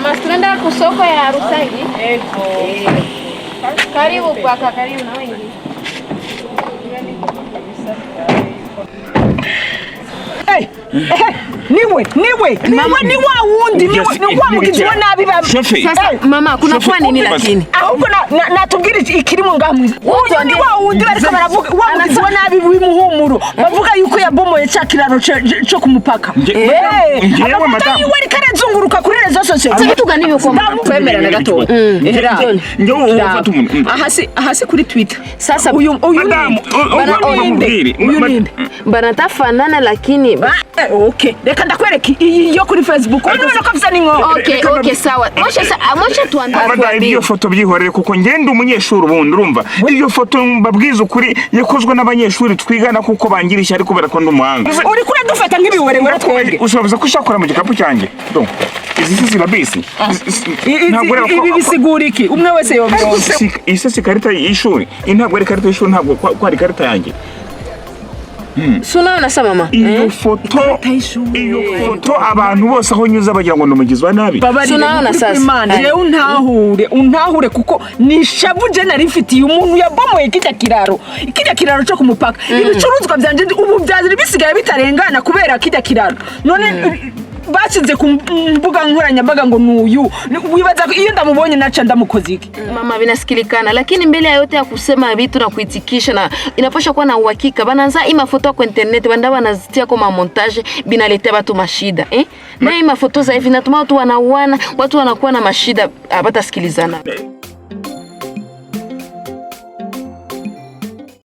Mama, tunaenda kusoko ya Rusangi. Karibu paka, karibu na wengi. Niwe ni wa wundi ni wa mugizi wa nabi ba. Sasa mama kuna kwa nini lakini? Ahubwo natubwira ikirimo ngamwe. Uyo ni wa wundi bariko baravuga wa mugizi wa nabi w'imuhumuro. Bavuga yuko yabomoye cakiraro cyo kumupaka. Ngewe madam. Iwe rikarezunguruka kuri rezo sosio. Tugani yuko kwemera na gato. Ngewe ufata umuntu. Ahasi kuri Twitter. Sasa uyu madam banatafanana lakini okay. Reka ndakwereka iyo kuri Facebook. Urabona ko afisa ningo. Okay, sawa. Mosha tuandaye. Iyo foto byihorere kuko ngende umunyeshuri ubundi urumva. Iyo foto mbabwiza ukuri yakozwe n'abanyeshuri twigana kuko bangirisha ariko barakunda umuhanga. Uri kure dufata nk'ibiwere twebwe. Ushoboza kushakora mu gikapu cyanjye. Donc izi zirabisi. Ibi bisigura iki? Umwe wese yobyumva. Isi karita y'ishuri. Ntabwo ari karita y'ishuri ntabwo kwari karita yanjye. Suna na sama mama. Iyo foto abantu bose aho nyuza bagira ngo numugizi wa nabi. Suna na sasa. Imana untahure kuko nishabuje nari mfitiye umuntu yabomoye kijya kiraro cyo kumupaka. Ibicuruzwa byanje ubu byazira bisigaye bitarengana kubera kijya kiraro. None basize ku mbuga nkoranyambaga ngo nuyu wibaza iyo ndamubonye naca ndamukoze iki. Mama vinasikilikana lakini mbele ya yote ya kusema vitu na kuitikisha na inapaswa kuwa na uhakika. Banaanza hii mafoto kwa internet banda wanazitia kwa montage binaletea watu mashida na hii mafoto za hivi natuma watu wanauana, watu wanakuwa na mashida hapata sikilizana.